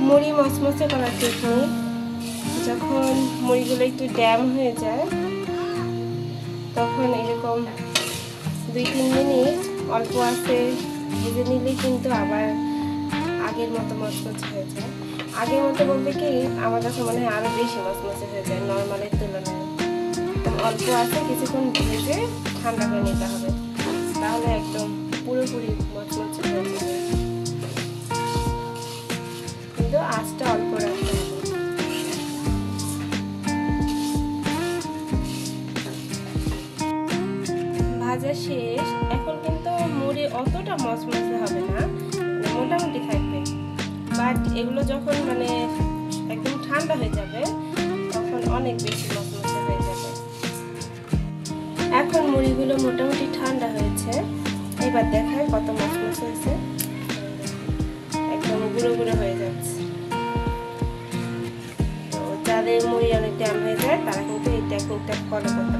মুড়ি মচমচে করার টেকনিক, যখন মুড়িগুলো একটু ড্যাম হয়ে যায় তখন এরকম 2-3 মিনিট অল্প আছে ভেজে নিলে কিন্তু আবার আগের মতো মচমচে হয়ে যায়। আগের মতো বলতে কি, আমার কাছে মনে হয় আরও বেশি মচমচে হয়ে যায় নর্মালের তুলনায়। অল্প আছে কিছুক্ষণ ভেজে ঠান্ডা করে নিতে হবে, তাহলে একদম পুরোপুরি মচমচে হয়ে যাবে। কিন্তু আঁচটা অল্প রাখতে হবে। ভাজা শেষ। এখন কিন্তু মুড়ি অতটা মচমচে হবে না, মোটামুটি থাকবে। বাট এগুলো যখন একদম ঠান্ডা হয়ে যাবে তখন অনেক বেশি মচমচে হয়ে যাবে। এখন মুড়িগুলো মোটামুটি ঠান্ডা হয়েছে, এবার দেখায় কত মচমচে হয়েছে। একদম গুঁড়ো গুঁড়ো হয়ে যাচ্ছে। তো যাদের মুড়ি অনেক ড্যাম হয়ে যায় তারা কিন্তু এই টেকনিকটা ফলো করতে